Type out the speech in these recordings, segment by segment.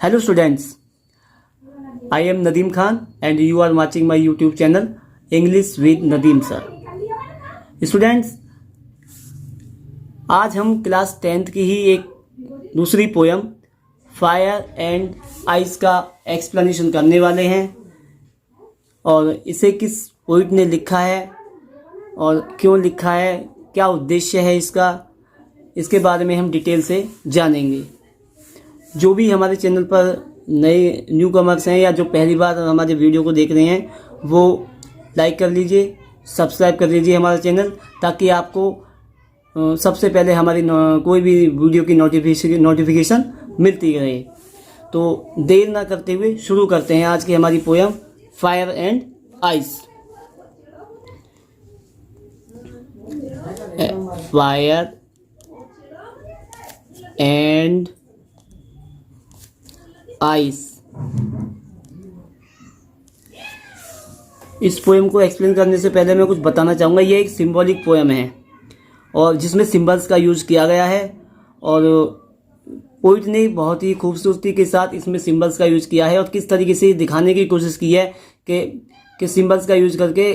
Hello students, I am Nadeem Khan and you are watching my YouTube channel English with Nadeem sir. Students, आज हम class 10th की ही एक दूसरी poem fire and ice का explanation करने वाले हैं और इसे किस पोइट ने लिखा है और क्यों लिखा है, क्या उद्देश्य है इसका, इसके बारे में हम डिटेल से जानेंगे। जो भी हमारे चैनल पर नए न्यू कमर्स हैं या जो पहली बार हमारे वीडियो को देख रहे हैं वो लाइक कर लीजिए, सब्सक्राइब कर लीजिए हमारा चैनल, ताकि आपको सबसे पहले हमारी कोई भी वीडियो की नोटिफिकेशन मिलती रहे। तो देर ना करते हुए शुरू करते हैं आज की हमारी poem fire and ice. Fire and ice. इस पोएम को एक्सप्लेन करने से पहले मैं कुछ बताना चाहूँगा। ये एक सिंबॉलिक पोएम है और जिसमें सिंबल्स का यूज किया गया है और पोइट ने बहुत ही खूबसूरती के साथ इसमें सिंबल्स का यूज किया है और किस तरीके से दिखाने की कोशिश की है कि सिंबल्स का यूज करके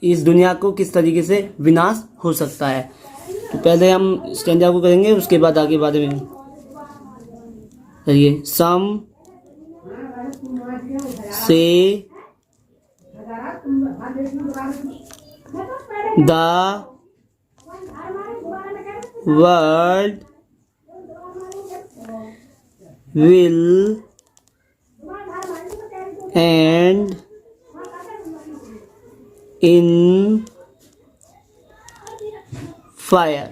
इस दुनिया को किस तरीके से विनाश हो सकता है। तो पहले हम स्टैंजा को करेंगे, उसके बाद आगे बारे में करिए। सम से the world will end in fire।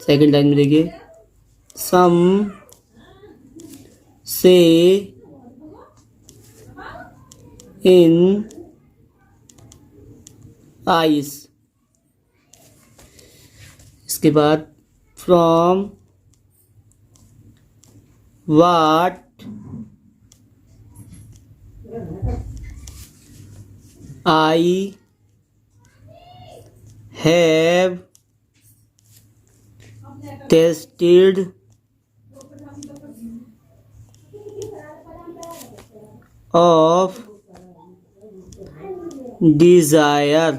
Second line में देखिए, सम से इन आइस। इसके बाद from what I have tasted of desire,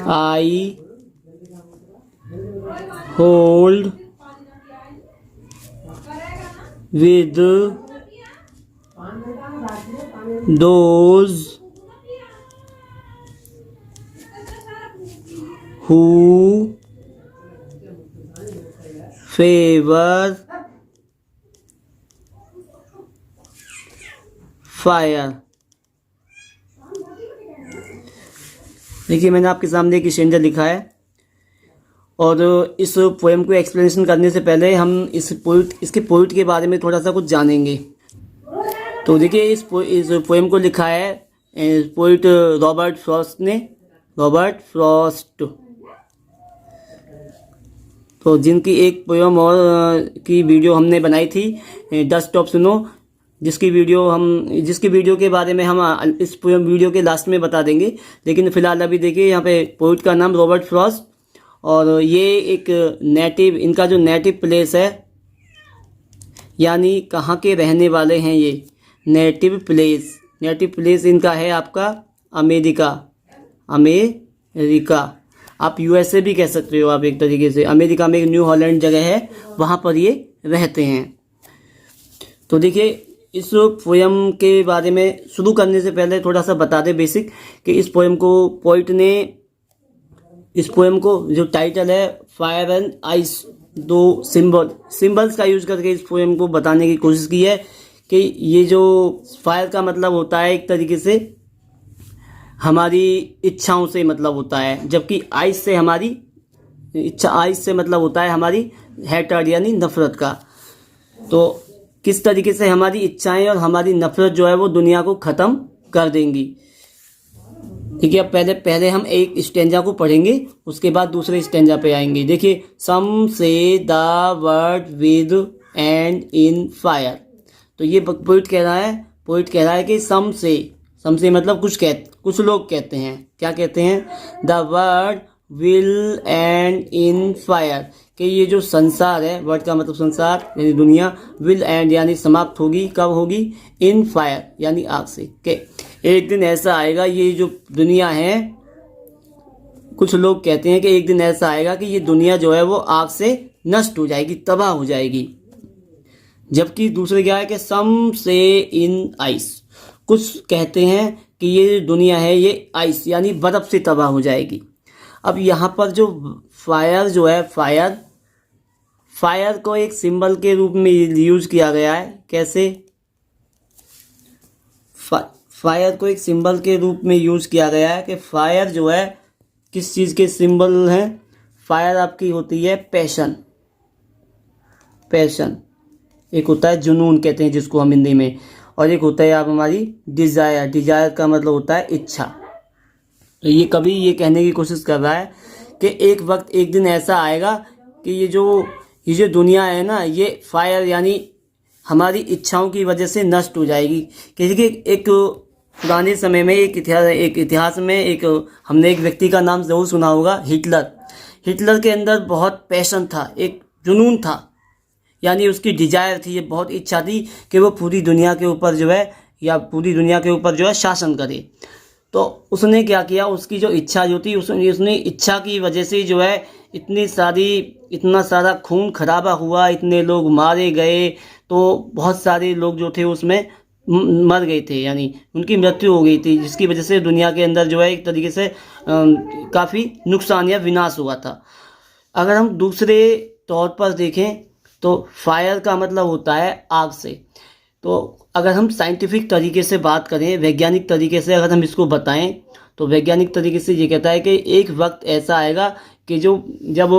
I hold with those who favor fire। देखिए, मैंने आपके सामने एक स्टैंजा लिखा है और इस पोएम को एक्सप्लेनेशन करने से पहले हम इसके पोइट के बारे में थोड़ा सा कुछ जानेंगे। तो देखिए, इस पोएम को लिखा है पोइट रॉबर्ट फ्रॉस्ट ने। रॉबर्ट फ्रॉस्ट, तो जिनकी एक पोएम और की वीडियो हमने बनाई थी, डस्ट ऑफ स्नो, जिसकी वीडियो के बारे में हम इस पोएम वीडियो के लास्ट में बता देंगे। लेकिन फिलहाल अभी देखिए, यहाँ पे पोइट का नाम रॉबर्ट फ्रॉस्ट और ये एक इनका जो नेटिव प्लेस है, यानी कहाँ के रहने वाले हैं ये, नेटिव प्लेस इनका है आपका अमेरिका। आप यूएसए भी कह सकते हो आप एक तरीके से। अमेरिका में एक न्यू हॉलैंड जगह है, वहाँ पर ये रहते हैं। तो देखिए, इस पोएम के बारे में शुरू करने से पहले थोड़ा सा बता दें बेसिक कि इस पोएम को पोइट ने, इस पोएम को जो टाइटल है फायर एंड आइस, दो सिंबल्स का यूज करके इस पोएम को बताने की कोशिश की है कि ये जो फायर का मतलब होता है एक तरीके से हमारी इच्छाओं से मतलब होता है, जबकि आइस से मतलब होता है हमारी हेटर्ड यानी नफरत का। तो किस तरीके से हमारी इच्छाएं और हमारी नफरत जो है वो दुनिया को ख़त्म कर देंगी। ठीक है, अब पहले हम एक स्टेंजा को पढ़ेंगे, उसके बाद दूसरे स्टेंजा पे आएंगे। देखिए, सम से the word with and in fire. तो ये पोइट कह रहा है कि सम से मतलब कुछ लोग कहते हैं, क्या कहते हैं, the word will and in fire, कि ये जो संसार है, वर्ड का मतलब संसार यानी दुनिया, विल एंड यानी समाप्त होगी, कब होगी, इन फायर यानी आग से, कि एक दिन ऐसा आएगा ये जो दुनिया है, कुछ लोग कहते हैं कि एक दिन ऐसा आएगा कि ये दुनिया जो है वो आग से नष्ट हो जाएगी, तबाह हो जाएगी। जबकि दूसरे क्या है कि सम से इन आइस, कुछ कहते हैं कि ये दुनिया है ये आइस यानी बर्फ से तबाह हो जाएगी। अब यहाँ पर जो फायर जो है, फायर को एक सिंबल के रूप में यूज किया गया है। कैसे? फायर को एक सिंबल के रूप में यूज किया गया है कि फायर जो है किस चीज़ के सिंबल है? फायर आपकी होती है पैशन, एक होता है जुनून कहते हैं जिसको हम हिंदी में, और एक होता है आप हमारी डिजायर का मतलब होता है इच्छा। तो ये कभी ये कहने की कोशिश कर रहा है कि एक वक्त एक दिन ऐसा आएगा कि ये जो दुनिया है ना, ये फायर यानी हमारी इच्छाओं की वजह से नष्ट हो जाएगी। क्योंकि एक पुराने समय में एक इतिहास में हमने एक व्यक्ति का नाम जरूर सुना होगा, हिटलर के अंदर बहुत पैशन था, एक जुनून था, यानी उसकी डिजायर थी, ये बहुत इच्छा थी कि वो पूरी दुनिया के ऊपर जो है शासन करे। तो उसने क्या किया, उसकी जो इच्छा जो थी उसने इच्छा की वजह से जो है इतना सारा खून खराबा हुआ, इतने लोग मारे गए, तो बहुत सारे लोग जो थे उसमें मर गए थे, यानी उनकी मृत्यु हो गई थी, जिसकी वजह से दुनिया के अंदर जो है एक तरीके से काफ़ी नुकसान या विनाश हुआ था। अगर हम दूसरे तौर पर देखें तो फायर का मतलब होता है आग से। तो अगर हम साइंटिफिक तरीके से बात करें, वैज्ञानिक तरीके से अगर हम इसको बताएं, तो वैज्ञानिक तरीके से ये कहता है कि एक वक्त ऐसा आएगा कि जब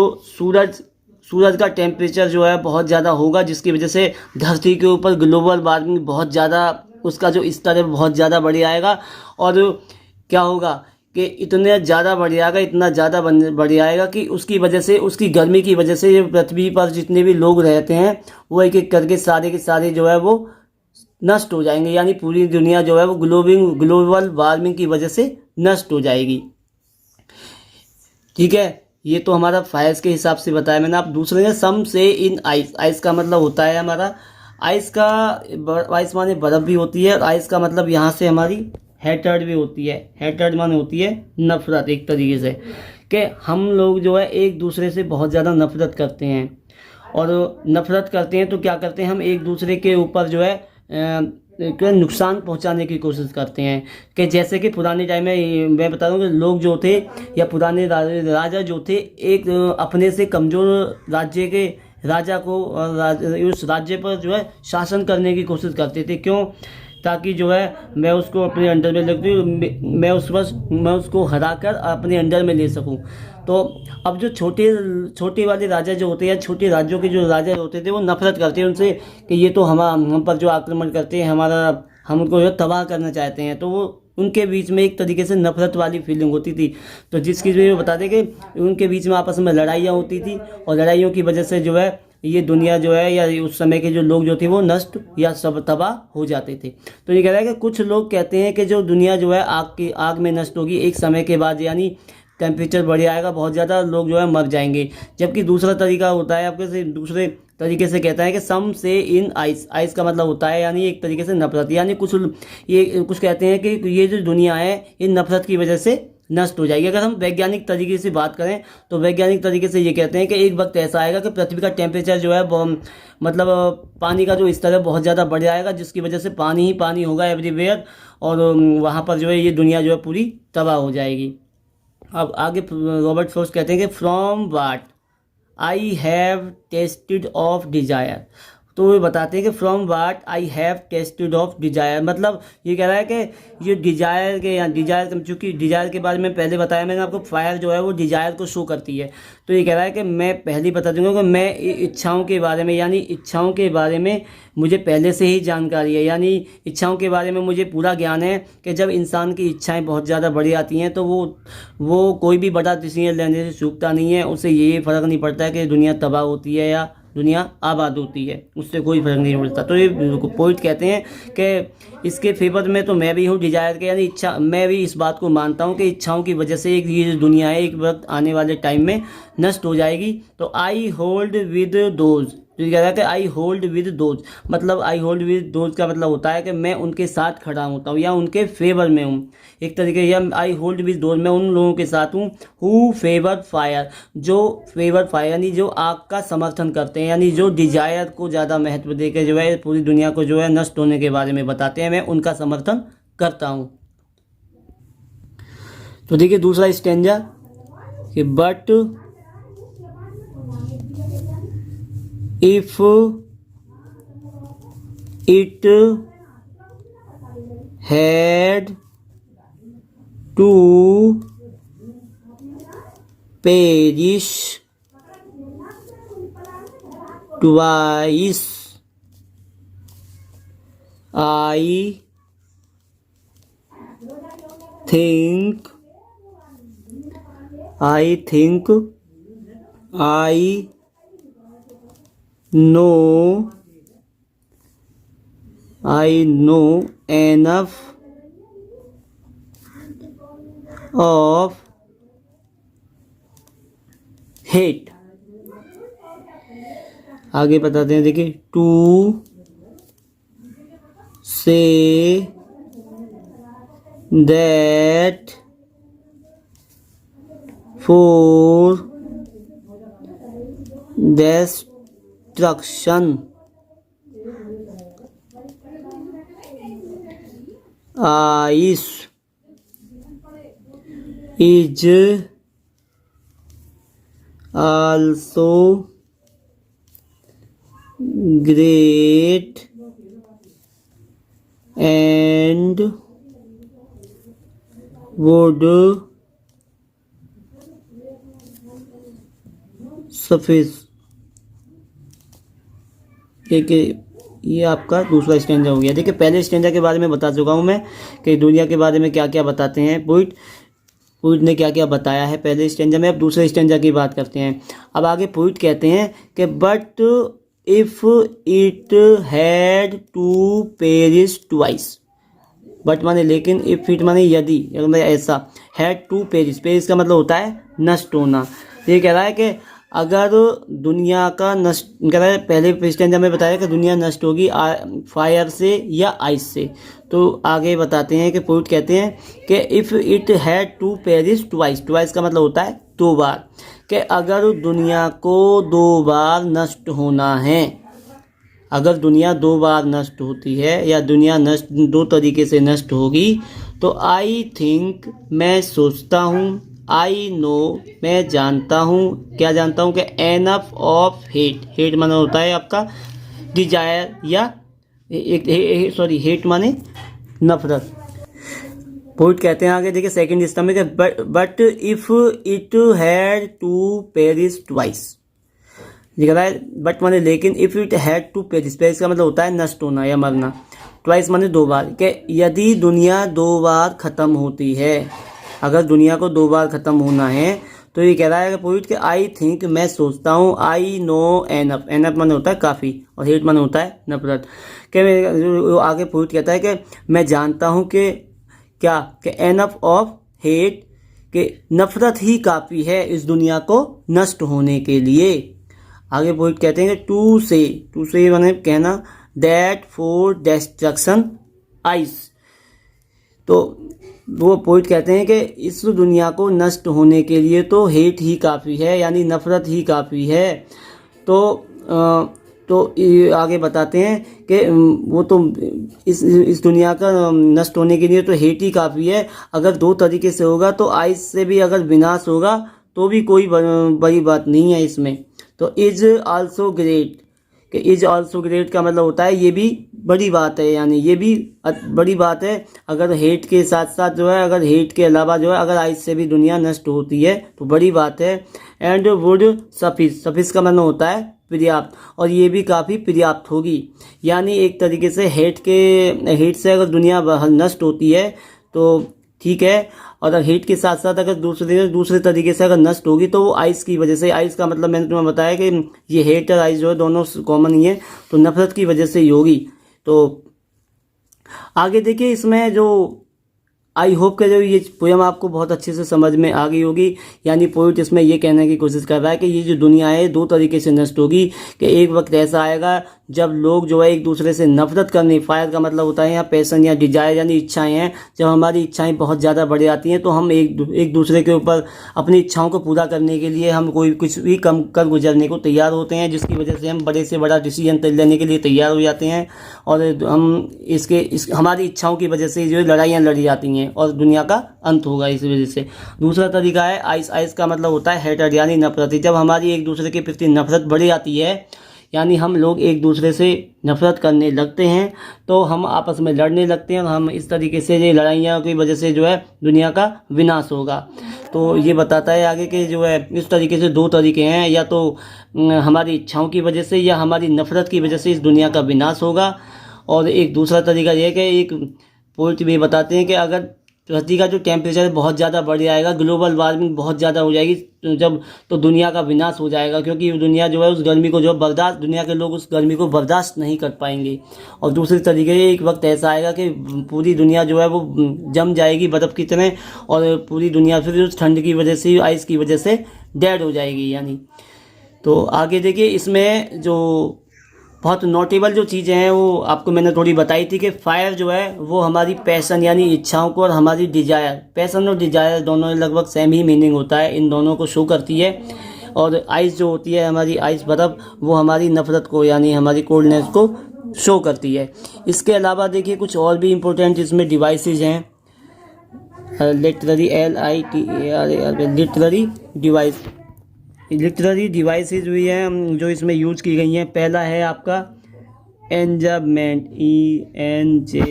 सूरज का टेम्परेचर जो है बहुत ज़्यादा होगा, जिसकी वजह से धरती के ऊपर ग्लोबल वार्मिंग बहुत ज़्यादा, उसका जो स्तर है बहुत ज़्यादा बढ़ जाएगा। और क्या होगा कि इतना ज़्यादा बढ़ जाएगा कि उसकी वजह से, उसकी गर्मी की वजह से पृथ्वी पर जितने भी लोग रहते हैं वो एक एक करके सारे के सारे जो है वो नष्ट हो जाएंगे, यानी पूरी दुनिया जो है वो ग्लोबल वार्मिंग की वजह से नष्ट हो जाएगी। ठीक है, ये तो हमारा फायर्स के हिसाब से बताया मैंने। आप दूसरे ने सम से इन आइस का मतलब होता है हमारा, आइस माने बर्फ भी होती है, और आइस का मतलब यहाँ से हमारी हेटर्ड भी होती है। हेटर्ड माने होती है नफरत, एक तरीके से कि हम लोग जो है एक दूसरे से बहुत ज़्यादा नफरत करते हैं, और नफरत करते हैं तो क्या करते हैं, हम एक दूसरे के ऊपर जो है नुकसान पहुंचाने की कोशिश करते हैं। कि जैसे कि पुराने टाइम में मैं बता रहा हूँ कि लोग जो थे या पुराने राजा जो थे, एक अपने से कमज़ोर राज्य के राजा को उस राज्य पर जो है शासन करने की कोशिश करते थे। क्यों? ताकि जो है मैं उसको अपने अंडर में रख दूँ, मैं उसको हराकर अपने अंडर में ले सकूं। तो अब जो छोटे वाले राजा जो होते हैं, छोटे राज्यों के जो राजा होते थे, वो नफरत करते हैं उनसे कि ये तो हम पर जो आक्रमण करते हैं, हम उनको जो तबाह करना चाहते हैं। तो वो उनके बीच में एक तरीके से नफरत वाली फीलिंग होती थी। तो जिसकी वजह से बताते कि उनके बीच में आपस में लड़ाइयाँ होती थी, और लड़ाइयों की वजह से जो है ये दुनिया जो है या उस समय के जो लोग जो थे वो नष्ट या सब तबाह हो जाते थे। तो ये कह रहा है कि कुछ लोग कहते हैं कि जो दुनिया जो है आग में नष्ट होगी एक समय के बाद, यानी टेम्परेचर बढ़ जाएगा, बहुत ज़्यादा लोग जो है मर जाएंगे। जबकि दूसरा तरीका होता है आपके से, दूसरे तरीके से कहता है कि सम से इन आइस का मतलब होता है यानी एक तरीके से नफरत, यानी कुछ कहते हैं कि ये जो दुनिया है ये नफरत की वजह से नष्ट हो जाएगी। अगर हम वैज्ञानिक तरीके से बात करें तो वैज्ञानिक तरीके से ये कहते हैं कि एक वक्त ऐसा आएगा कि पृथ्वी का टेम्परेचर जो है मतलब पानी का जो स्तर है बहुत ज़्यादा बढ़ जाएगा, जिसकी वजह से पानी ही पानी होगा एवरीवेयर, और वहाँ पर जो है ये दुनिया जो है पूरी तबाह हो जाएगी। अब आगे रॉबर्ट फ्रॉस्ट कहते हैं कि from what I have tasted of desire. तो वो बताते हैं कि from what I have tasted of desire, मतलब ये कह रहा है कि ये डिजायर चूँकि डिजायर के बारे में पहले बताया मैंने आपको, फायर जो है वो डिजायर को शो करती है। तो ये कह रहा है कि मैं पहले बता दूंगा कि मैं इच्छाओं के बारे में, यानी इच्छाओं के बारे में मुझे पहले से ही जानकारी है, यानी इच्छाओं के बारे में मुझे पूरा ज्ञान है कि जब इंसान की इच्छाएं बहुत ज़्यादा बढ़ जाती हैं तो वो कोई भी बड़ा डिसीजन लेने से चूकता नहीं है, उसे ये फ़र्क नहीं पड़ता है कि दुनिया तबाह होती है या दुनिया आबाद होती है, उससे कोई फर्क नहीं पड़ता। तो ये पोइट कहते हैं कि इसके फेवर में तो मैं भी हूँ, डिजायर के यानी इच्छा, मैं भी इस बात को मानता हूँ कि इच्छाओं की वजह से एक ये जो दुनिया है एक वक्त आने वाले टाइम में नष्ट हो जाएगी। तो आई होल्ड विद दोज, तो कह रहा है कि आई होल्ड विद दोज, मतलब आई होल्ड विद दोज का मतलब होता है कि मैं उनके साथ खड़ा होता हूँ या उनके फेवर में हूँ एक तरीके, या आई होल्ड विद दोज, मैं उन लोगों के साथ हूँ हु फेवर फायर, जो फेवर फायर यानी जो आग का समर्थन करते हैं, यानी जो डिजायर को ज़्यादा महत्व देकर जो है पूरी दुनिया को जो है नष्ट होने के बारे में बताते हैं, मैं उनका समर्थन करता हूँ। तो देखिए दूसरा स्टैंजा कि but if it had to perish twice, I think I know enough of hate। आगे बताते हैं, देखिए to say that for destruction is also great and would suffice। देखिए ये आपका दूसरा स्टैंजा हो गया। देखिए पहले स्टैंजा के बारे में बता चुका हूँ मैं कि दुनिया के बारे में क्या क्या बताते हैं पोइट ने क्या क्या बताया है पहले स्टैंजा में। अब दूसरे स्टैंजा की बात करते हैं। अब आगे पोइट कहते हैं कि but if it had to perish twice, but माने लेकिन, इफ इट माने यदि, मतलब ऐसा, हैड टू पेरिश, पेरिश का मतलब होता है नष्ट होना। ये कह रहा है कि अगर दुनिया का नष्ट, कह रहा है पहले स्टैंजा में बताया कि दुनिया नष्ट होगी फायर से या आइस से। तो आगे बताते हैं कि पोइट कहते हैं कि if it had to perish twice, twice का मतलब होता है दो बार, कि अगर दुनिया को दो बार नष्ट होना है, अगर दुनिया दो बार नष्ट होती है या दुनिया नष्ट दो तरीके से नष्ट होगी, तो आई थिंक, मैं सोचता हूँ, आई नो, मैं जानता हूँ, क्या जानता हूँ कि एनफ ऑफ हेट, हेट माना होता है आपका डिजायर या सॉरी हेट माने नफरत। पोइट कहते हैं आगे, देखिए सेकंड स्तंभ में, but if it had to perish twice, लिखा है बट माने लेकिन, if it had to perish, perish का मतलब होता है नष्ट होना या मरना, ट्वाइस माने दो बार, कि यदि दुनिया दो बार खत्म होती है, अगर दुनिया को दो बार खत्म होना है, तो ये कह रहा है कि पोइट कि आई थिंक, मैं सोचता हूँ, आई नो एनफ, एनफ माने होता है काफ़ी और हेट माने होता है नफरत, कि आगे पोइट कहता है कि मैं जानता हूँ कि क्या, कि एनफ ऑफ हेट, कि नफरत ही काफ़ी है इस दुनिया को नष्ट होने के लिए। आगे पोइट कहते हैं कि टू से माने कहना, दैट फॉर डिस्ट्रक्शन आइस, तो वो पोइट कहते हैं कि इस दुनिया को नष्ट होने के लिए तो हेट ही काफ़ी है, यानी नफरत ही काफ़ी है। तो आगे बताते हैं कि वो तो इस दुनिया का नष्ट होने के लिए तो हेट ही काफ़ी है, अगर दो तरीके से होगा तो आइस से भी अगर विनाश होगा तो भी कोई बड़ी बात नहीं है इसमें। तो इज आल्सो ग्रेट, कि इज आल्सो ग्रेट का मतलब होता है ये भी बड़ी बात है, यानी ये भी बड़ी बात है, अगर हेट के साथ साथ जो है, अगर हेट के अलावा जो है, अगर आइस से भी दुनिया नष्ट होती है तो बड़ी बात है। एंड वुड सफिस, सफिस का मतलब होता है पर्याप्त, और ये भी काफ़ी पर्याप्त होगी, यानी एक तरीके से हेट से अगर दुनिया नष्ट होती है तो ठीक है। और हीट के साथ साथ अगर दूसरे तरीके से अगर नष्ट होगी तो वो आइस की वजह से, आइस का मतलब मैंने तुम्हें बताया कि ये हीट और आइस जो है दोनों कॉमन ही है, तो नफरत की वजह से ही होगी। तो आगे देखिए, इसमें जो आई होप कि जो ये पोयम आपको बहुत अच्छे से समझ में आ गई होगी। यानी पोइट इसमें ये कहने की कोशिश कर रहा है कि ये जो दुनिया है दो तरीके से नष्ट होगी, कि एक वक्त ऐसा आएगा जब लोग जो है एक दूसरे से नफरत करनी, फायर का मतलब होता है यहाँ पैशन या डिजायर यानी इच्छाएं हैं, जब हमारी इच्छाएं बहुत ज़्यादा बढ़ जाती हैं तो हम एक दूसरे के ऊपर अपनी इच्छाओं को पूरा करने के लिए हम कोई कुछ भी कम कर गुजरने को तैयार होते हैं, जिसकी वजह से हम बड़े से बड़ा डिसीजन लेने के लिए तैयार हो जाते हैं। और हम हमारी इच्छाओं की वजह से जो है लड़ाइयाँ लड़ी जाती हैं और दुनिया का अंत होगा इस वजह से। दूसरा तरीका है आइस। आइस का मतलब होता है हेटर यानी नफरत। जब हमारी एक दूसरे के प्रति नफरत बढ़ जाती है, यानी हम लोग एक दूसरे से नफरत करने लगते हैं, तो हम आपस में लड़ने लगते हैं और हम इस तरीके से ये लड़ाइयाँ की वजह से जो है दुनिया का विनाश होगा। तो ये बताता है आगे कि जो है इस तरीके से दो तरीके हैं, या तो हमारी इच्छाओं की वजह से या हमारी नफरत की वजह से इस दुनिया का विनाश होगा। और एक दूसरा तरीका यह है कि एक पोइट भी बताते हैं कि अगर धरती का जो टेम्परेचर बहुत ज़्यादा बढ़ जाएगा, ग्लोबल वार्मिंग बहुत ज़्यादा हो जाएगी, तो दुनिया का विनाश हो जाएगा, क्योंकि दुनिया जो है उस गर्मी को जो बर्दाश्त, दुनिया के लोग उस गर्मी को बर्दाश्त नहीं कर पाएंगे। और दूसरे तरीके से एक वक्त ऐसा आएगा कि पूरी दुनिया जो है वो जम जाएगी बर्फ़ की तरह, और पूरी दुनिया फिर उस ठंड की वजह से, आइस की वजह से डेड हो जाएगी यानी। तो आगे देखिए, इसमें जो बहुत नोटेबल जो चीज़ें हैं वो आपको मैंने थोड़ी बताई थी कि फायर जो है वो हमारी पैशन यानी इच्छाओं को, और हमारी डिजायर, पैशन और डिजायर दोनों लगभग सेम ही मीनिंग होता है, इन दोनों को शो करती है। और आइस जो होती है हमारी आइस बर्फ, वो हमारी नफरत को यानी हमारी कोल्डनेस को शो करती है। इसके अलावा देखिए कुछ और भी इम्पोर्टेंट इसमें डिवाइसेज हैं, literary LITERARY literary device, literary devices हुई हैं जो इसमें यूज की गई हैं। पहला है आपका एंजाममेंट, ENJAMBMANT।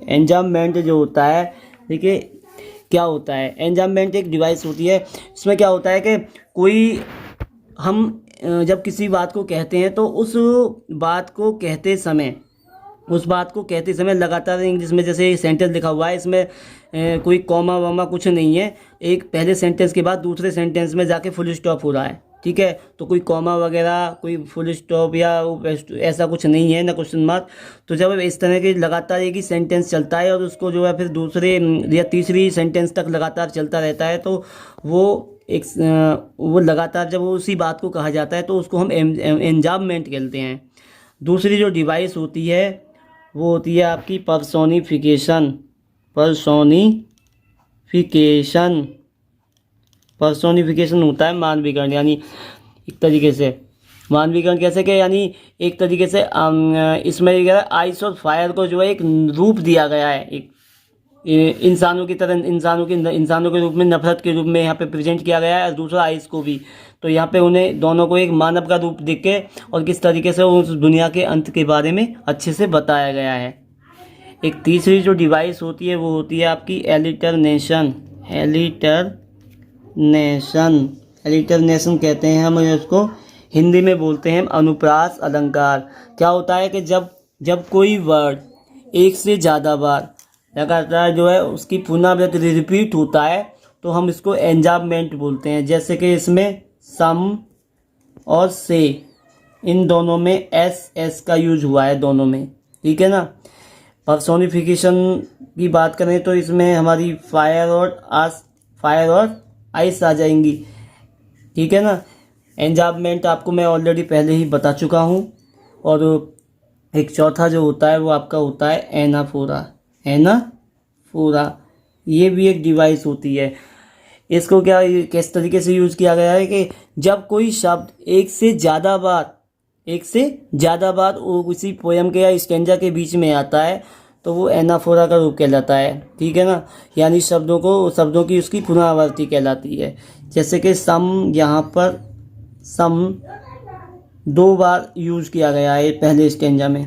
एंजाममेंट जो होता है, देखिए क्या होता है, एंजाममेंट एक डिवाइस होती है। इसमें क्या होता है कि कोई हम जब किसी बात को कहते हैं तो उस बात को कहते समय लगातार इंग्लिश में जैसे सेंटेंस लिखा हुआ है, इसमें कोई कॉमा वामा कुछ नहीं है, एक पहले सेंटेंस के बाद दूसरे सेंटेंस में जाके फुल स्टॉप हो रहा है, ठीक है। तो कोई कॉमा वगैरह, कोई फुल स्टॉप या ऐसा कुछ नहीं है, ना क्वेश्चन मार्क। तो जब इस तरह के लगातार एक ही सेंटेंस चलता है और उसको जो है फिर दूसरे या तीसरी सेंटेंस तक लगातार चलता रहता है, तो वो लगातार जब वो उसी बात को कहा जाता है तो उसको हम एंजाममेंट कहते हैं। दूसरी जो डिवाइस होती है वो होती है आपकी पर्सोनिफिकेशन। पर्सोनिफिकेशन होता है मानवीकरण, यानी एक तरीके से मानवीकरण कैसे के, यानी एक तरीके से इसमें आइस और फायर को जो है एक रूप दिया गया है, एक इंसानों की तरह, इंसानों के रूप में, नफरत के रूप में यहाँ पे प्रेजेंट किया गया है, और दूसरा आइस को भी। तो यहाँ पे उन्हें दोनों को एक मानव का रूप देख के और किस तरीके से उस दुनिया के अंत के बारे में अच्छे से बताया गया है। एक तीसरी जो डिवाइस होती है वो होती है आपकी एलिटरनेशन कहते हैं हम उसको, हिंदी में बोलते हैं अनुप्रास अलंकार। क्या होता है कि जब कोई वर्ड एक से ज़्यादा बार लगातार जो है उसकी पुनरावृत्ति रिपीट होता है तो हम इसको एंजाममेंट बोलते हैं। जैसे कि इसमें सम और से, इन दोनों में एस का यूज हुआ है दोनों में, ठीक है ना। पर्सोनिफिकेशन की बात करें तो इसमें हमारी फायर और आइस आ जाएंगी, ठीक है ना। एंजाममेंट आपको मैं ऑलरेडी पहले ही बता चुका हूँ। और एक चौथा जो होता है वो आपका होता है एनाफोरा। ये भी एक डिवाइस होती है। इसको किस तरीके से यूज़ किया गया है कि जब कोई शब्द एक से ज़्यादा बार उसी पोयम के या स्टेंजा के बीच में आता है तो वो एनाफोरा का रूप कहलाता है, ठीक है ना। यानी शब्दों की उसकी पुनरावृत्ति कहलाती है। जैसे कि सम, यहाँ पर सम 2 बार यूज किया गया है, पहले स्टेंजा में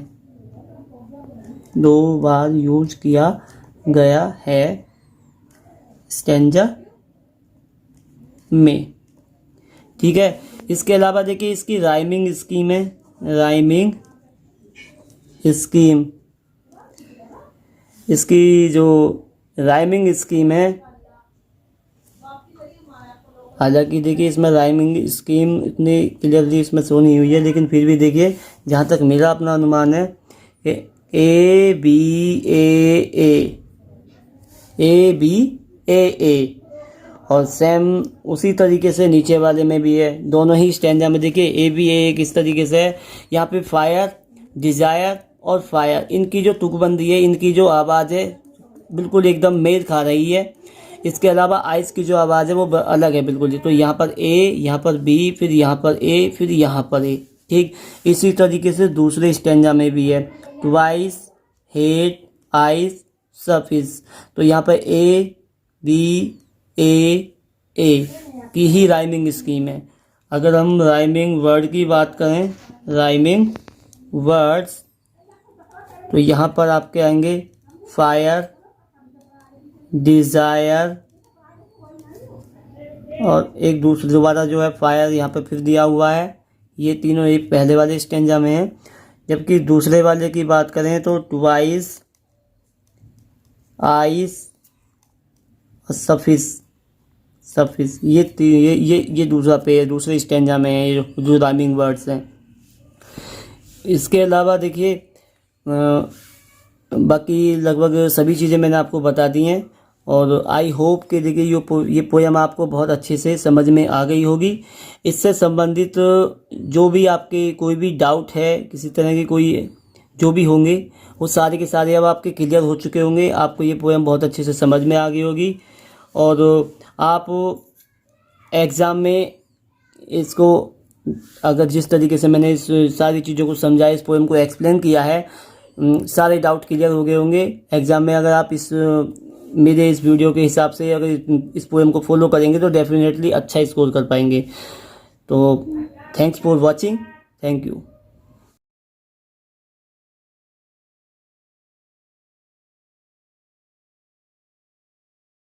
2 बार यूज किया गया है स्टेंजा में, ठीक है। इसके अलावा देखिए इसकी राइमिंग स्कीम है, इसकी जो राइमिंग स्कीम है, हालांकि देखिए इसमें राइमिंग स्कीम इतनी क्लियरली इसमें शो नहीं हुई है, लेकिन फिर भी देखिए जहाँ तक मेरा अपना अनुमान है कि ए बी ए और सेम उसी तरीके से नीचे वाले में भी है। दोनों ही स्टैंडा में देखिए ए बी ए किस तरीके से है। यहाँ पे फायर, डिज़ायर और फायर, इनकी जो तुकबंदी है, इनकी जो आवाज़ है बिल्कुल एकदम मेल खा रही है। इसके अलावा आइस की जो आवाज़ है वो अलग है बिल्कुल। तो यहाँ पर ए, यहाँ पर बी, फिर यहाँ पर ए, फिर यहाँ पर ए। ठीक इसी तरीके से दूसरे स्टैंडा में भी है, ट्वाइस, हेट, आइस, सफिस। तो यहाँ पर ए बी ए की ही राइमिंग स्कीम है। अगर हम राइमिंग वर्ड की बात करें, राइमिंग वर्ड्स, तो यहाँ पर आपके आएंगे फायर, डिज़ायर और एक दूसरे दोबारा जो है फायर यहाँ पे फिर दिया हुआ है। ये तीनों एक पहले वाले स्टेंजा में है। जबकि दूसरे वाले की बात करें तो ट्वाइस, आइस और सफिस ये दूसरा पे दूसरे स्टेंजा में है जो राइमिंग वर्ड्स हैं। इसके अलावा देखिए बाकी लगभग सभी चीज़ें मैंने आपको बता दी हैं और आई होप कि देखिए ये पोयम आपको बहुत अच्छे से समझ में आ गई होगी। इससे संबंधित जो भी आपके कोई भी डाउट है, किसी तरह की कोई जो भी होंगे, वो सारे के सारे अब आपके क्लियर हो चुके होंगे। आपको ये पोयम बहुत अच्छे से समझ में आ गई होगी और आप एग्ज़ाम में इसको अगर जिस तरीके से मैंने इस सारी चीज़ों को समझाया, इस पोएम को एक्सप्लेन किया है, सारे डाउट क्लियर हो गए होंगे। एग्ज़ाम में अगर आप मेरे इस वीडियो के हिसाब से अगर इस पोएम को फॉलो करेंगे तो डेफिनेटली अच्छा स्कोर कर पाएंगे। तो thanks for watching, thank you.